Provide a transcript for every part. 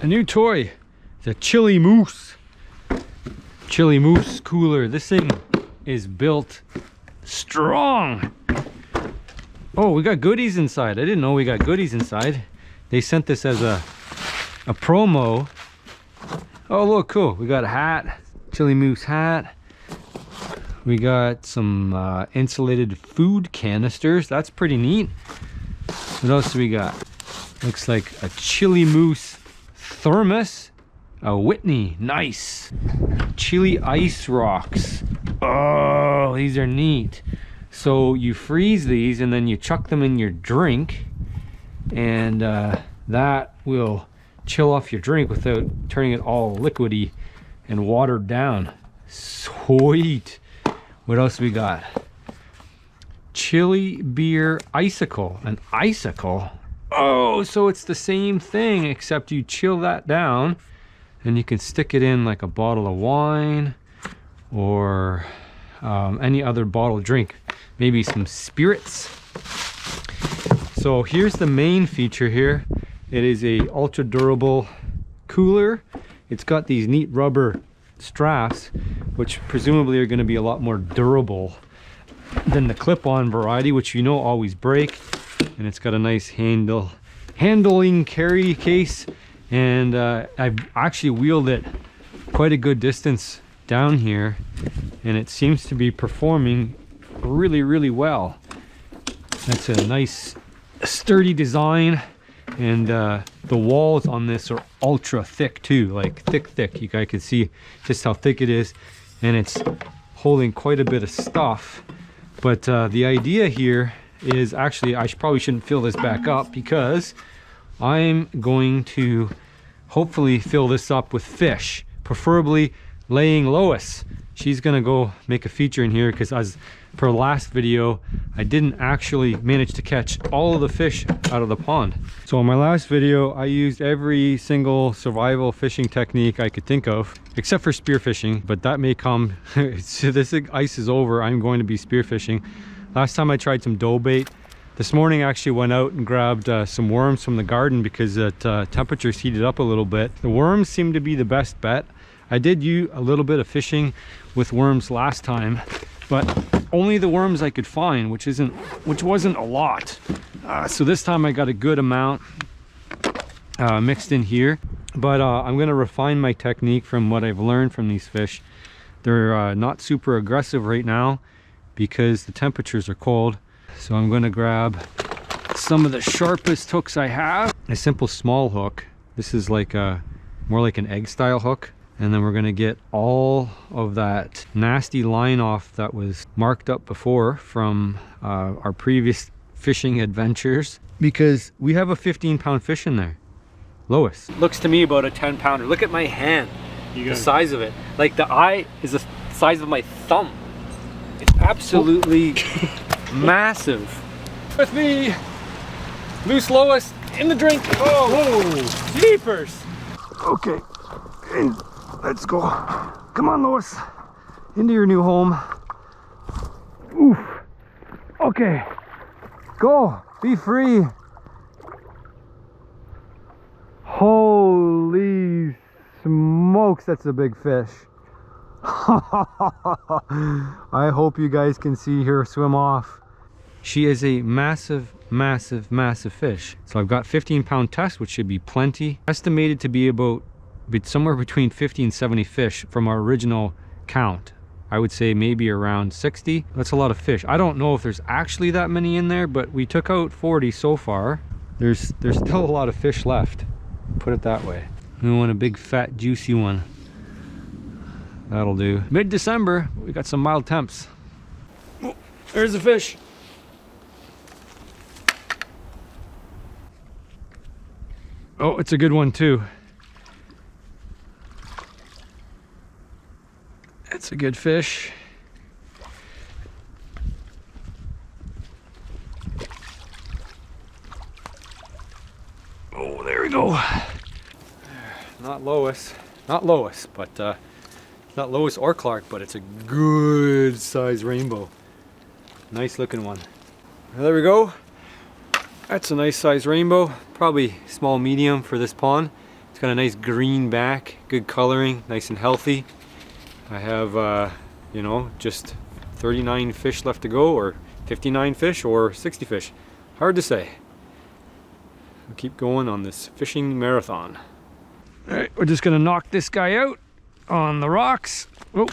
A new toy. The chili moose. Chili moose cooler. This thing is built strong. Oh, we got goodies inside. I didn't know we got goodies inside. They sent this as a promo. Oh, look, cool. We got a hat, chili moose hat. We got some insulated food canisters. That's pretty neat. What else do we got? Looks like a chili moose thermos. A Whitney, nice. Chili ice rocks. Oh, these are neat. So you freeze these and then you chuck them in your drink, and that will chill off your drink without turning it all liquidy and watered down. Sweet. What else we got? Chili beer icicle. An icicle? Oh, so it's the same thing except you chill that down and you can stick it in like a bottle of wine or any other bottled drink, maybe some spirits. So here's the main feature here. It is a ultra durable cooler. It's got these neat rubber straps, which presumably are going to be a lot more durable than the clip-on variety, which you know always break. And it's got a nice handling carry case, and I've actually wheeled it quite a good distance down here, and it seems to be performing really well. That's a nice sturdy design, and the walls on this are ultra thick too, like thick. You guys can see just how thick it is, and it's holding quite a bit of stuff. But the idea here is actually probably shouldn't fill this back up, because I'm going to hopefully fill this up with fish, preferably laying Lois. She's gonna go make a feature in here, because as per last video, I didn't actually manage to catch all of the fish out of the pond. So in my last video, I used every single survival fishing technique I could think of, except for spearfishing, but that may come. So this ice is over, I'm going to be spearfishing. Last time I tried some dough bait. This morning I actually went out and grabbed some worms from the garden, because temperatures heated up a little bit. The worms seem to be the best bet. I did use a little bit of fishing with worms last time, but only the worms I could find, which wasn't a lot. So this time I got a good amount mixed in here. But I'm going to refine my technique from what I've learned from these fish. They're not super aggressive right now because the temperatures are cold. So I'm going to grab some of the sharpest hooks I have. A simple small hook. This is like more like an egg style hook. And then we're going to get all of that nasty line off that was marked up before from our previous fishing adventures, because we have a 15-pound fish in there. Lois. Looks to me about a 10-pounder. Look at my hand, the size of it. Like the eye is the size of my thumb. It's absolutely massive. With me, loose Lois in the drink. Oh, whoa, jeepers. Okay, and let's go. Come on, Lois, into your new home. Oof. Okay, go, be free. Holy smokes, that's a big fish. I hope you guys can see her swim off. She is a massive fish. So I've got 15-pound test, which should be plenty. Estimated to be about somewhere between 50 and 70 fish from our original count. I would say maybe around 60. That's a lot of fish. I don't know if there's actually that many in there, but we took out 40 so far. There's still a lot of fish left, put it that way. We want a big fat juicy one. That'll do. Mid-December, we got some mild temps. Oh, there's a fish. Oh, it's a good one too. It's a good fish. Oh, there we go. Not Lois, but not Lois or Clark, but it's a good size rainbow. Nice looking one. There we go. That's a nice size rainbow. Probably small medium for this pond. It's got a nice green back, good coloring, nice and healthy. I have, you know, just 39 fish left to go, or 59 fish, or 60 fish. Hard to say. We'll keep going on this fishing marathon. All right, we're just gonna knock this guy out on the rocks. Oh,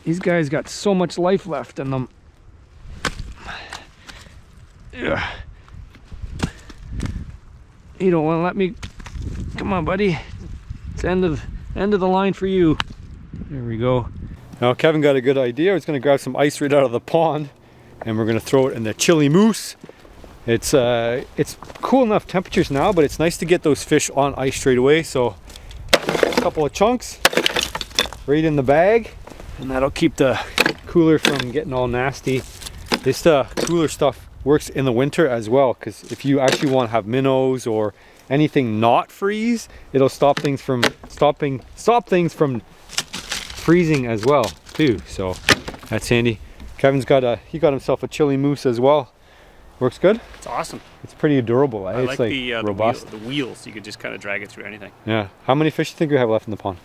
these guys got so much life left in them. Yeah. You don't want to let me. Come on, buddy. It's end of the line for you. There we go. Now Kevin got a good idea. He's going to grab some ice right out of the pond, and we're going to throw it in the chili mousse. It's cool enough temperatures now, but it's nice to get those fish on ice straight away. So a couple of chunks right in the bag, and that'll keep the cooler from getting all nasty. This cooler stuff works in the winter as well, because if you actually want to have minnows or anything not freeze, it'll stop things from freezing as well too. So that's handy. Kevin's got himself a chili mousse as well. Works good. It's awesome. It's pretty durable. Eh? I It's like robust. the wheels. You could just kind of drag it through anything. Yeah. How many fish do you think we have left in the pond?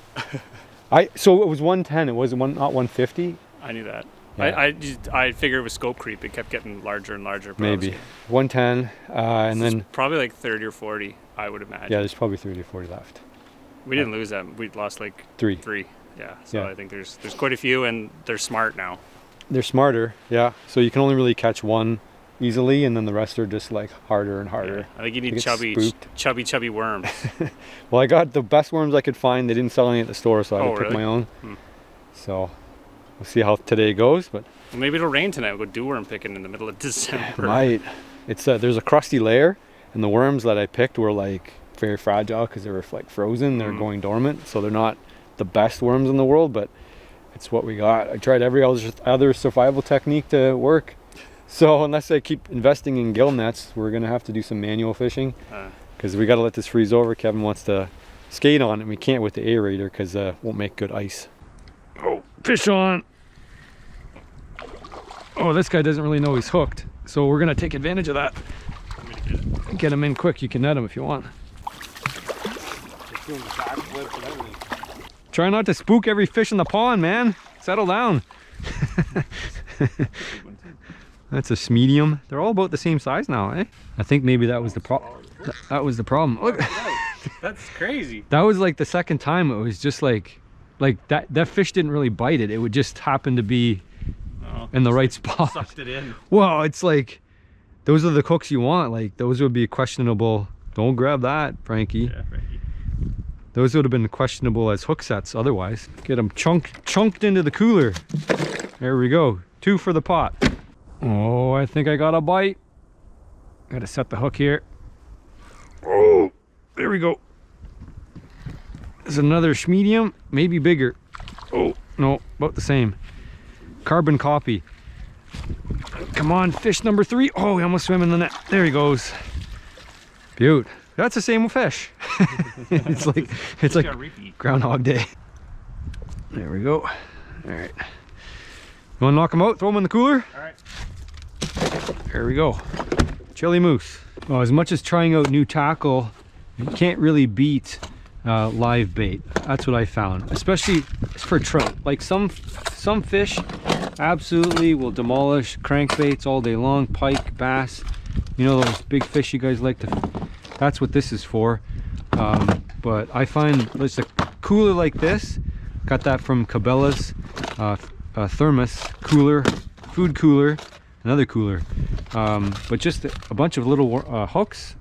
So it was 110. It was not 150. I knew that. Yeah. I figured it was scope creep. It kept getting larger and larger. Maybe 110, and then probably like 30 or 40, I would imagine. Yeah, there's probably 30 or 40 left. We didn't lose them. We lost like three. Yeah. So I think there's quite a few, and they're smart now. They're smarter. Yeah. So you can only really catch one easily, and then the rest are just like harder and harder. Yeah. I think you need chubby worms. Well, I got the best worms I could find. They didn't sell any at the store, so I had to pick really? my own. So we'll see how today goes, but well, maybe it'll rain tonight. We'll go worm picking in the middle of December. Might. It's there's a crusty layer, and the worms that I picked were like very fragile because they were like frozen. They're going dormant, so they're not the best worms in the world, but it's what we got. I tried every other survival technique to work. So unless I keep investing in gill nets, we're gonna have to do some manual fishing because we got to let this freeze over. Kevin wants to skate on it, and we can't with the aerator because won't make good ice. Oh, fish on. Oh, this guy doesn't really know he's hooked, so we're gonna take advantage of that. Get him in quick. You can net him if you want. Try not to spook every fish in the pond, man. Settle down. That's a medium. They're all about the same size now, eh? I think maybe that was the problem. That was the problem. Look, that's crazy. That was like the second time. It was just like that fish didn't really bite it. It would just happen to be in the right spot. Sucked it in. Well, it's like those are the hooks you want. Like those would be questionable. Don't grab that, Frankie. Yeah, Frankie. Those would have been questionable as hook sets otherwise. Get them chunked into the cooler. There we go. 2 for the pot. Oh, I think I got a bite. Gotta set the hook here. Oh, there we go. There's another medium, maybe bigger. Oh, no, about the same. Carbon copy. Come on, fish number 3. Oh, he almost swam in the net. There he goes. Beaut. That's the same fish. it's like Groundhog Day. There we go. All right. You want to knock them out? Throw them in the cooler? All right. There we go. Chili mousse. Well, as much as trying out new tackle, you can't really beat live bait. That's what I found, especially for trout. Like some fish absolutely will demolish crankbaits all day long. Pike, bass, you know, those big fish you guys like to. That's what this is for. But I find there's a cooler like this. Got that from Cabela's thermos cooler, food cooler, another cooler. But just a bunch of little hooks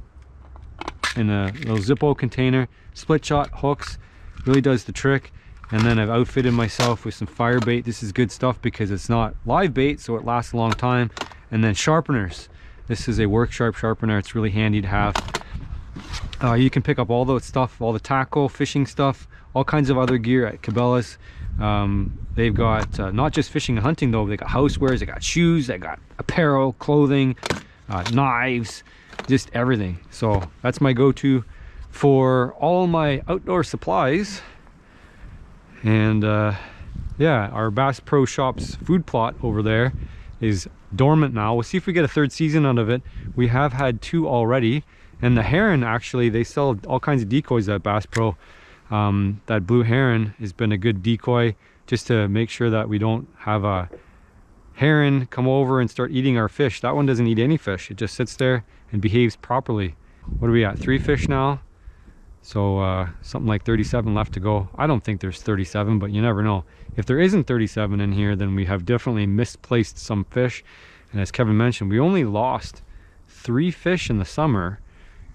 in a little Zippo container, split shot hooks, really does the trick. And then I've outfitted myself with some fire bait. This is good stuff because it's not live bait, so it lasts a long time. And then sharpeners. This is a work sharp sharpener. It's really handy to have. You can pick up all the stuff, all the tackle, fishing stuff, all kinds of other gear at Cabela's. They've got not just fishing and hunting though, they got housewares, they got shoes, they got apparel, clothing, knives, just everything. So that's my go-to for all my outdoor supplies. And yeah, our Bass Pro Shops food plot over there is dormant now. We'll see if we get a 3rd season out of it. We have had 2 already, And the heron, actually, they sell all kinds of decoys at Bass Pro. That blue heron has been a good decoy just to make sure that we don't have a heron come over and start eating our fish. That one doesn't eat any fish. It just sits there and behaves properly. What are we at? 3 fish now? So something like 37 left to go. I don't think there's 37, but you never know. If there isn't 37 in here, then we have definitely misplaced some fish. And as Kevin mentioned, we only lost 3 fish in the summer.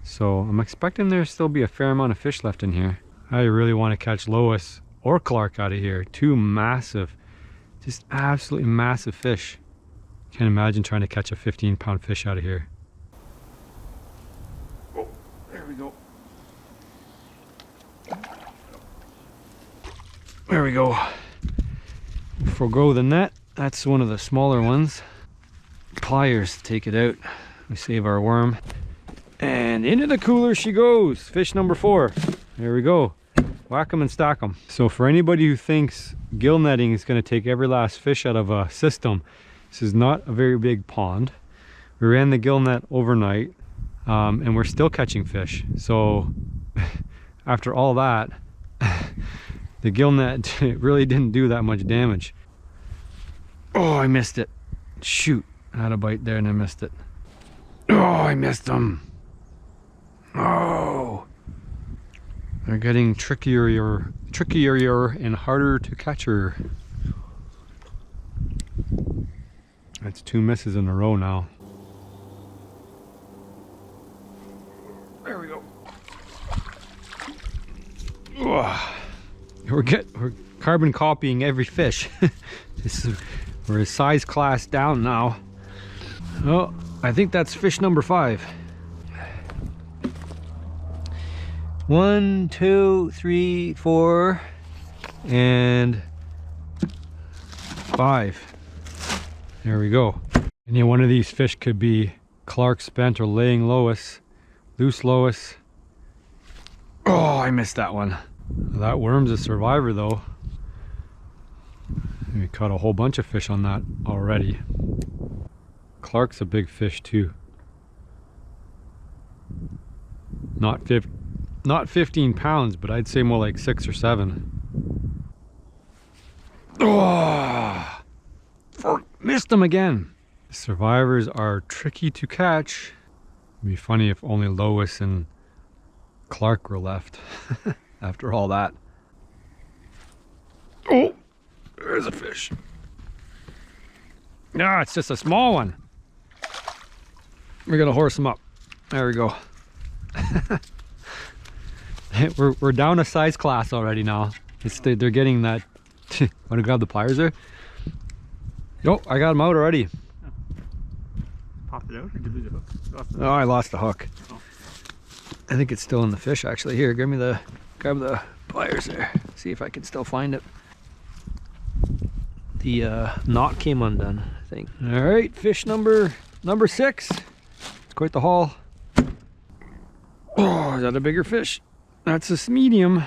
So I'm expecting there still be a fair amount of fish left in here. I really want to catch Lois or Clark out of here. 2 massive, just absolutely massive fish. Can't imagine trying to catch a 15-pound fish out of here. Oh, there we go. There we go. Forgo the net. That's one of the smaller ones. Pliers to take it out. We save our worm. And into the cooler she goes. Fish number 4. There we go. Whack them and stack them. So for anybody who thinks gill netting is going to take every last fish out of a system, this is not a very big pond. We ran the gill net overnight, and we're still catching fish. So after all that, the gill net really didn't do that much damage. Oh, I missed it. Shoot, I had a bite there and I missed it. Oh, I missed them. Oh, they're getting trickier and harder to catch her. That's 2 misses in a row now. There we go. Oh, we're carbon copying every fish. We're a size class down now. Oh, I think that's fish number 5. 1, 2, 3, 4, and 5. There we go. And yeah, one of these fish could be Clark Spent or laying Lois, loose Lois. Oh, I missed that one. That worm's a survivor though. We caught a whole bunch of fish on that already. Clark's a big fish too. Not 15 pounds, but I'd say more like 6 or 7. Oh, missed them again. Survivors are tricky to catch. It'd be funny if only Lois and Clark were left after all that. Oh, there's a fish. No, it's just a small one. We're gonna horse them up. There we go. we're down a size class already now. They're getting that. Want to grab the pliers there? Oh, I got them out already. Popped it out or did you lose the hook? Oh, I lost the hook. Oh. I think it's still in the fish actually. Here, grab the pliers there. See if I can still find it. The knot came undone, I think. All right, fish number 6. It's quite the haul. Oh, is that a bigger fish? That's a medium.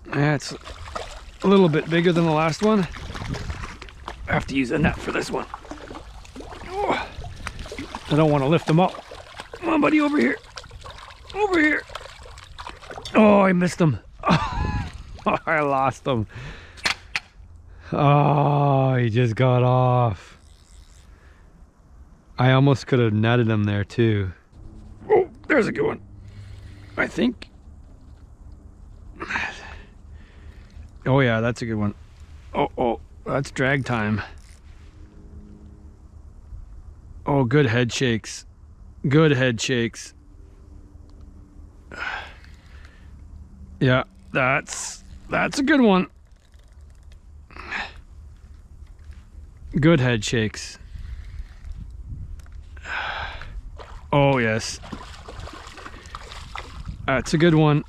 That's a little bit bigger than the last one. I have to use a net for this one. Oh, I don't want to lift them up. Come on, buddy, over here. Over here. Oh, I missed them. Oh, I lost them. Oh, he just got off. I almost could have netted him there too. Oh, there's a good one. I think. Oh yeah, that's a good one. Oh, that's drag time. Oh, good head shakes. Good head shakes. Yeah, that's a good one. Good head shakes. Oh yes. That's a good one.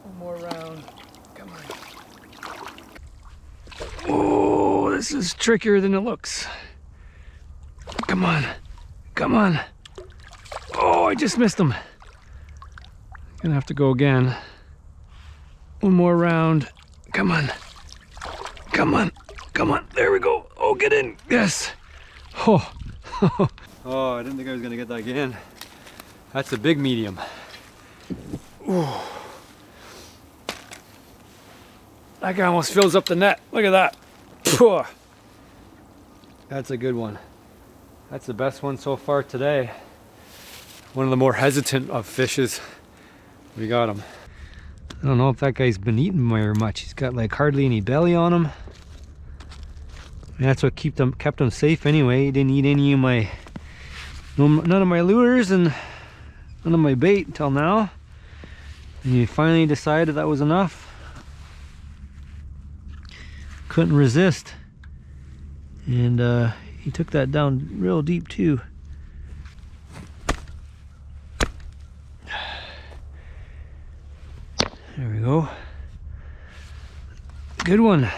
One more round. Come on. Oh, this is trickier than it looks. Come on. Come on. Oh, I just missed him. Gonna have to go again. One more round. Come on. Come on. Come on. There we go. Oh, get in. Yes. Oh, oh, I didn't think I was gonna get that again. That's a big medium. Ooh. That guy almost fills up the net. Look at that. Phew. That's a good one. That's the best one so far today. One of the more hesitant of fishes. We got him. I don't know if that guy's been eating very much. He's got like hardly any belly on him. And that's what kept him safe anyway. He didn't eat any of my, none of my lures and none of my bait until now. And he finally decided that was enough. Couldn't resist. And he took that down real deep too. There we go. Good one.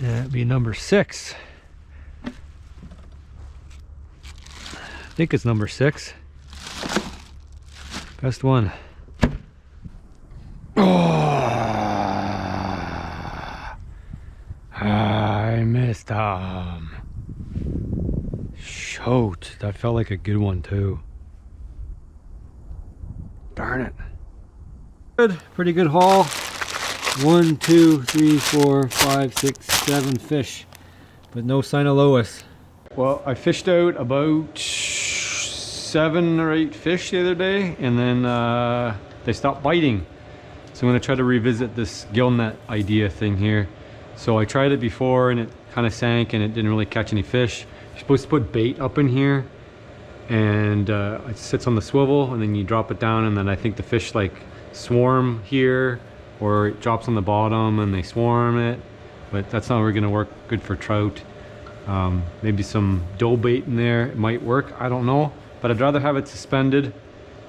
That'd be number 6. I think it's number 6. Best one. Oh, I missed him. Shoot, that felt like a good one too. Darn it. Good, pretty good haul. 1, 2, 3, 4, 5, 6, 7 fish, but no sign of Lois. Well, I fished out about 7 or 8 fish the other day, and then they stopped biting. So I'm gonna try to revisit this gill net idea thing here. So I tried it before and it kind of sank and it didn't really catch any fish. You're supposed to put bait up in here and it sits on the swivel and then you drop it down, and then I think the fish like swarm here, or it drops on the bottom and they swarm it, but that's not really gonna work good for trout. Maybe some dough bait in there, it might work, I don't know, but I'd rather have it suspended.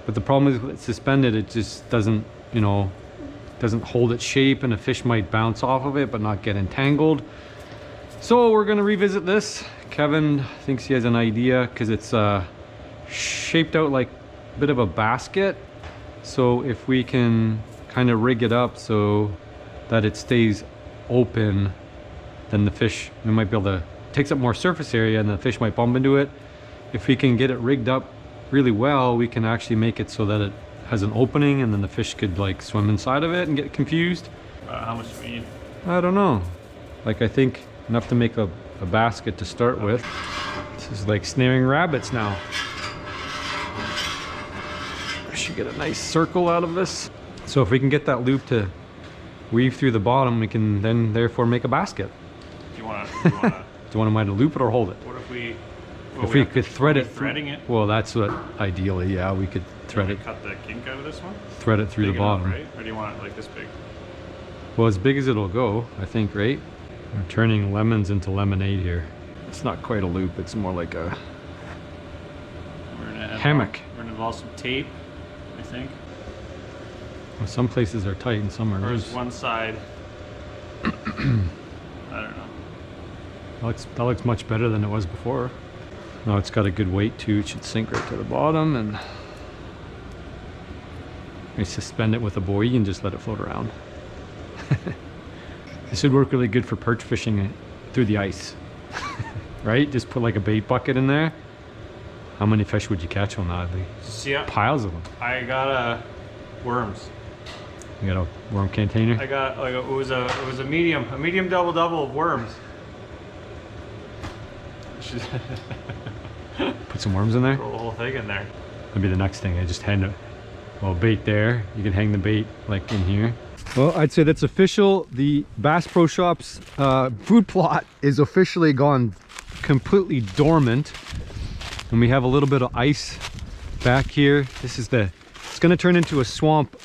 But the problem is with it suspended, it just doesn't, you know, doesn't hold its shape, and a fish might bounce off of it but not get entangled. So we're gonna revisit this. Kevin thinks he has an idea because it's shaped out like a bit of a basket. So if we can kind of rig it up so that it stays open, then the fish, we might be able to, takes up more surface area and the fish might bump into it. If we can get it rigged up really well, we can actually make it so that it has an opening and then the fish could like swim inside of it and get confused. How much do we need? I don't know. Like I think enough to make a basket to start with. This is like snaring rabbits now. I should get a nice circle out of this. So if we can get that loop to weave through the bottom, we can then therefore make a basket. Do you want to? Do you want to loop it or hold it? What if we? If we could thread it, threading it. Well, that's what ideally, yeah, we could thread it. Cut the kink out of this one. Thread it through the bottom, enough, right? Or do you want it like this big? Well, as big as it'll go, I think, right? We're turning lemons into lemonade here. It's not quite a loop; it's more like a hammock. We're gonna involve some tape, I think. Well, some places are tight and some are Or loose. is one side? I don't know. That looks much better than it was before. Now it's got a good weight too. It should sink right to the bottom, and we suspend it with a buoy and just let it float around. This would work really good for perch fishing through the ice. Right? Just put like a bait bucket in there. How many fish would you catch on that? Yeah. Piles of them. I got worms. You got a worm container? I got like it was a medium double of worms. Put some worms in there? Throw the whole thing in there. That'd be the next thing. I just hang a bait there. You can hang the bait like in here. Well, I'd say that's official. The Bass Pro Shops food plot is officially gone completely dormant. And we have a little bit of ice back here. It's gonna turn into a swamp,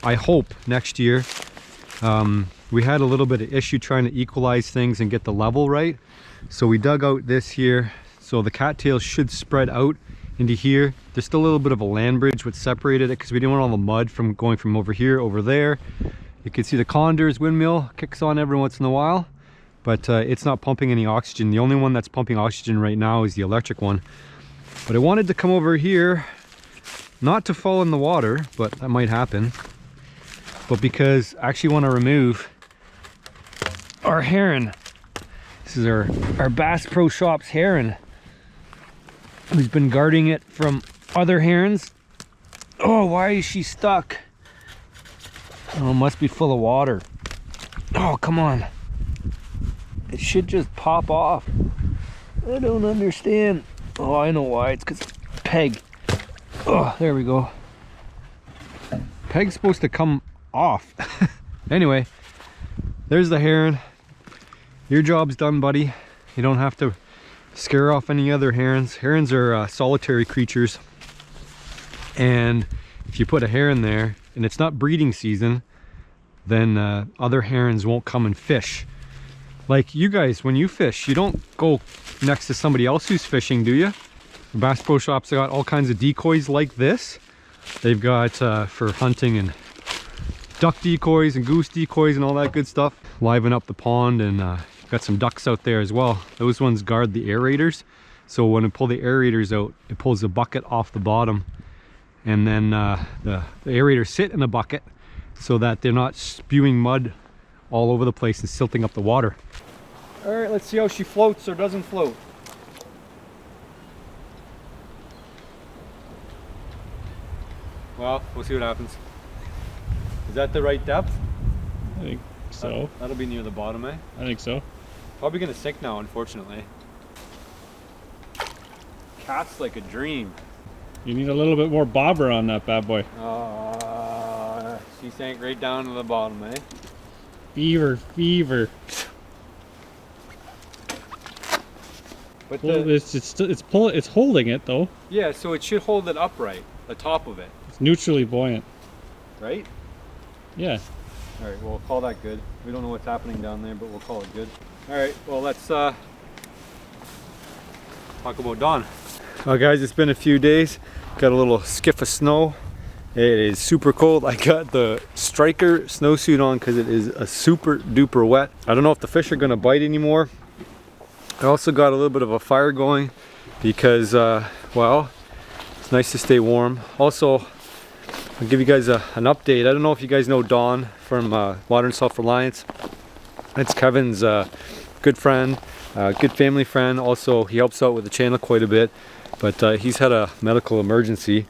I hope, next year. We had a little bit of issue trying to equalize things and get the level right. So we dug out this here. So the cattails should spread out into here. There's still a little bit of a land bridge which separated it because we didn't want all the mud from going from over here over there. You can see the Condors windmill kicks on every once in a while, but it's not pumping any oxygen. The only one that's pumping oxygen right now is the electric one. But I wanted to come over here, not to fall in the water, but that might happen, but because I actually want to remove our heron. This is our Bass Pro Shops heron, who's been guarding it from other herons. Oh, why is she stuck? Oh, it must be full of water. Oh, come on. It should just pop off. I don't understand. Oh, I know why. It's because peg. Oh, there we go. Peg's supposed to come off. Anyway, there's the heron. Your job's done, buddy. You don't have to scare off any other herons. Herons are solitary creatures. And if you put a heron there and it's not breeding season, then other herons won't come and fish. Like you guys, when you fish, you don't go next to somebody else who's fishing, do you? Bass Pro Shops have got all kinds of decoys like this. They've got for hunting and duck decoys and goose decoys and all that good stuff. Liven up the pond, and got some ducks out there as well. Those ones guard the aerators. So when we pull the aerators out, it pulls the bucket off the bottom. And then the aerators sit in the bucket so that they're not spewing mud all over the place and silting up the water. All right, let's see how she floats or doesn't float. Well, we'll see what happens. Is that the right depth? I think so. That'll be near the bottom, eh? I think so. Probably gonna sink now, unfortunately. Cat's like a dream. You need a little bit more bobber on that bad boy. She sank right down to the bottom, eh? Fever, fever. But well, it's holding it though. Yeah, so it should hold it upright, the top of it. It's neutrally buoyant. Right? Yeah. All right, well, we'll call that good. We don't know what's happening down there, but we'll call it good. All right, well, let's talk about dawn. Well, guys, it's been a few days. Got a little skiff of snow. It is super cold. I got the Striker snowsuit on because it is a super duper wet. I don't know if the fish are gonna bite anymore. I also got a little bit of a fire going because, well, it's nice to stay warm. Also, I'll give you guys an update. I don't know if you guys know Don from Modern Self-Reliance. It's Kevin's good friend, good family friend. Also, he helps out with the channel quite a bit, but he's had a medical emergency.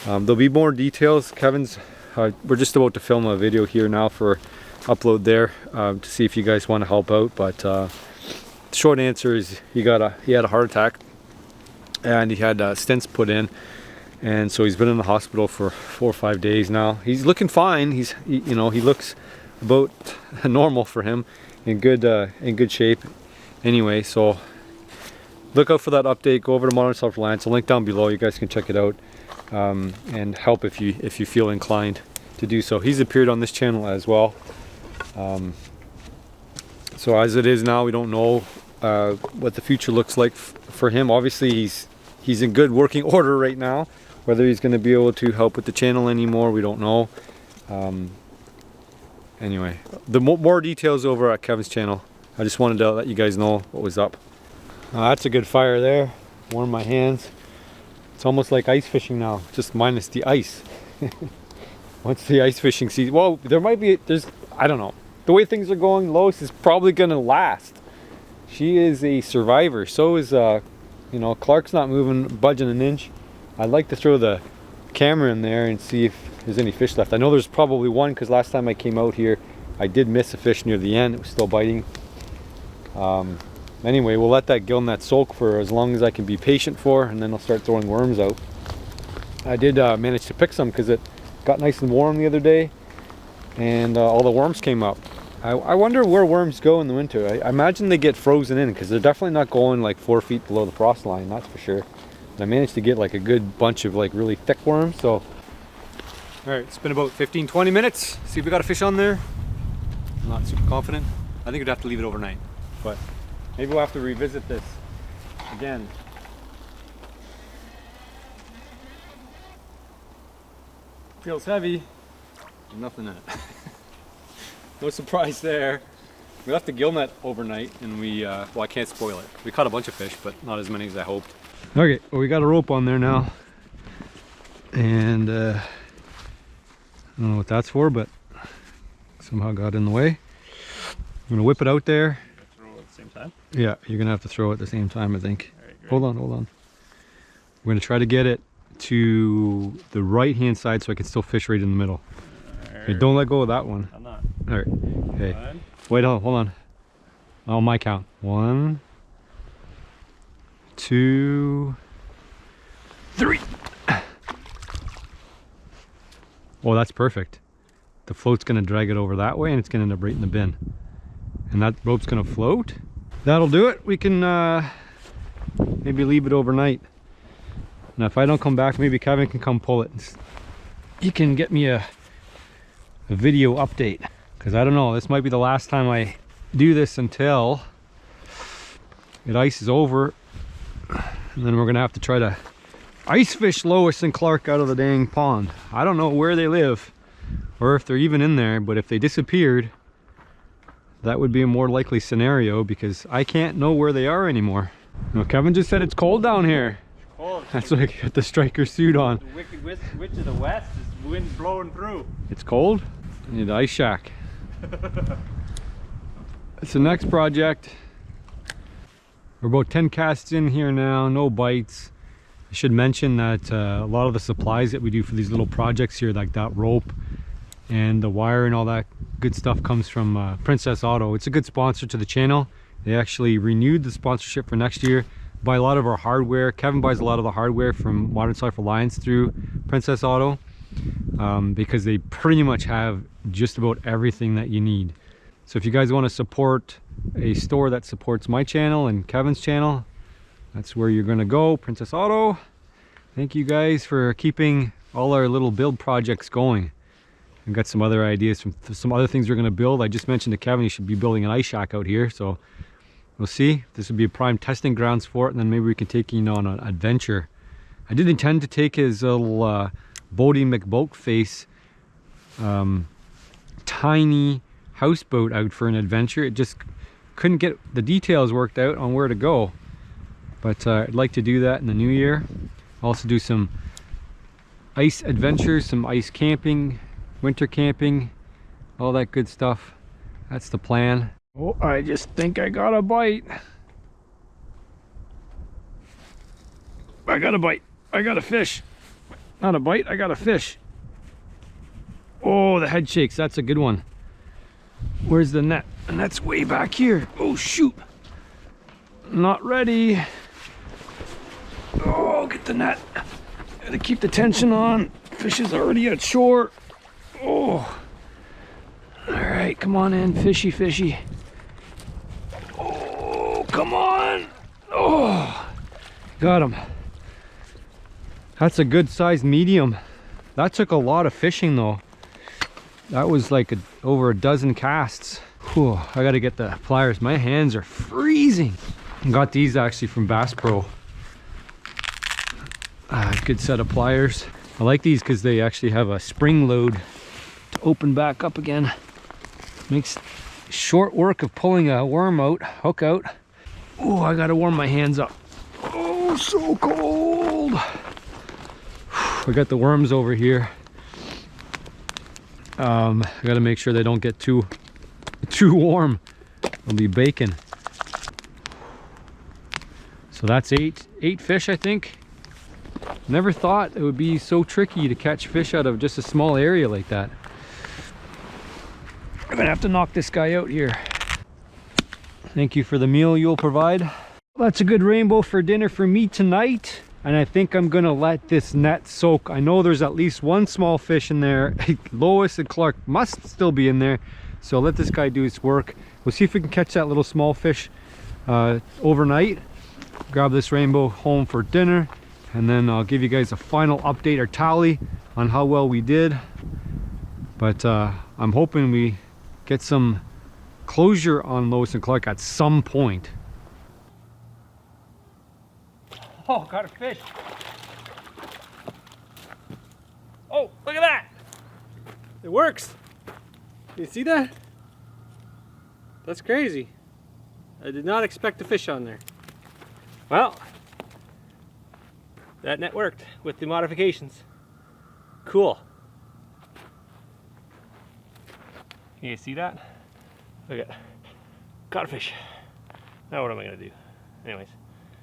There'll be more details. Kevin's, we're just about to film a video here now for upload there to see if you guys want to help out. But the short answer is he had a heart attack and he had stents put in, and so he's been in the hospital for 4 or 5 days now. He's looking fine. He looks about normal for him, in good shape. Anyway, so look out for that update. Go over to Modern Self-Reliance. I'll link down below. You guys can check it out and help if you feel inclined to do so. He's appeared on this channel as well. So as it is now, we don't know what the future looks like for him. Obviously, he's in good working order right now. Whether he's going to be able to help with the channel anymore, we don't know. Anyway, the more details over at Kevin's channel. I just wanted to let you guys know what was up. That's a good fire there. Warm my hands. It's almost like ice fishing now, just minus the ice. Once the ice fishing season, well, I don't know. The way things are going, Lois is probably gonna last. She is a survivor. So is, Clark's not budging an inch. I'd like to throw the camera in there and see if there's any fish left. I know there's probably one, because last time I came out here, I did miss a fish near the end. It was still biting. Anyway, we'll let that gill net soak for as long as I can be patient for, and then I'll start throwing worms out. I did manage to pick some because it got nice and warm the other day, and all the worms came up. I wonder where worms go in the winter. I imagine they get frozen in, because they're definitely not going like 4 feet below the frost line, that's for sure. And I managed to get like a good bunch of like really thick worms. So, all right, it's been about 15-20 minutes. See if we got a fish on there. I'm not super confident. I think we'd have to leave it overnight, but maybe we'll have to revisit this again. Feels heavy. Nothing in it. No surprise there. We left the gill net overnight, and well, I can't spoil it. We caught a bunch of fish, but not as many as I hoped. Okay, well, we got a rope on there now, and I don't know what that's for, but somehow got in the way. I'm gonna whip it out there. Throw it at the same time? Yeah, you're gonna have to throw it at the same time, I think. All right, great. Hold on. We're gonna try to get it to the right hand side so I can still fish right in the middle. Okay, don't let go of that one. I'm not. All right. Okay. One. Wait, hold on. On my count. 1, 2, 3. Oh, that's perfect. The float's gonna drag it over that way and it's gonna end up right in the bin. And that rope's gonna float. That'll do it. We can maybe leave it overnight. Now if I don't come back, maybe Kevin can come pull it. He can get me a video update. Because I don't know, this might be the last time I do this until it ices over. And then we're gonna have to try to ice fish Lois and Clark out of the dang pond. I don't know where they live or if they're even in there, but if they disappeared, that would be a more likely scenario because I can't know where they are anymore. You know, Kevin just said it's cold down here. It's cold. That's why I got the striker suit on. The wicked witch of the west is wind blowing through. It's cold. I need the ice shack. It's the next project. We're about 10 casts in here now, no bites. I should mention that a lot of the supplies that we do for these little projects here, like that rope and the wire and all that good stuff, comes from Princess Auto. It's a good sponsor to the channel. They actually renewed the sponsorship for next year. Buy a lot of our hardware. Kevin buys a lot of the hardware from Modern Surf Alliance through Princess Auto because they pretty much have just about everything that you need. So if you guys want to support a store that supports my channel and Kevin's channel, that's where you're going to go, Princess Auto. Thank you guys for keeping all our little build projects going. I've got some other ideas from some other things we're going to build. I just mentioned to Kevin he should be building an ice shack out here, so we'll see. This would be a prime testing grounds for it, and then maybe we can take him on an adventure. I did intend to take his little Bodie McBoatface tiny houseboat out for an adventure. It just couldn't get the details worked out on where to go. But I'd like to do that in the new year. Also do some ice adventures, some ice camping, winter camping, all that good stuff. That's the plan. Oh, I just think I got a bite. I got a bite. I got a fish. Not a bite, I got a fish. Oh, the head shakes. That's a good one. Where's the net? The net's way back here. Oh, shoot. Not ready. Oh, get the net. Gotta keep the tension on. Fish is already at shore. Oh. All right, come on in, fishy, fishy. Oh, come on. Oh, got him. That's a good sized medium. That took a lot of fishing though. That was like over a dozen casts. Whew, I gotta get the pliers. My hands are freezing. Got these actually from Bass Pro. Good set of pliers. I like these because they actually have a spring load to open back up again. Makes short work of pulling a worm out, hook out. Oh, I gotta warm my hands up. Oh, so cold. I got the worms over here. I gotta make sure they don't get too warm. They'll be baking. So that's eight fish, I think. Never thought it would be so tricky to catch fish out of just a small area like that. I'm gonna have to knock this guy out here. Thank you for the meal you'll provide. Well, that's a good rainbow for dinner for me tonight. And I think I'm gonna let this net soak. I know there's at least one small fish in there. Lois and Clark must still be in there. So I'll let this guy do his work. We'll see if we can catch that little small fish overnight. Grab this rainbow home for dinner. And then I'll give you guys a final update or tally on how well we did. But I'm hoping we get some closure on Lois and Clark at some point. Oh, got a fish. Oh, look at that. It works. You see that? That's crazy. I did not expect a fish on there. Well, that net worked with the modifications. Cool. Can you see that? Look at, got a fish. Now what am I gonna do? Anyways,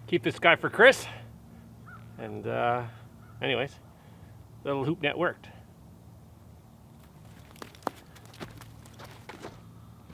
keep this guy for Chris. And anyways, the little hoop net worked.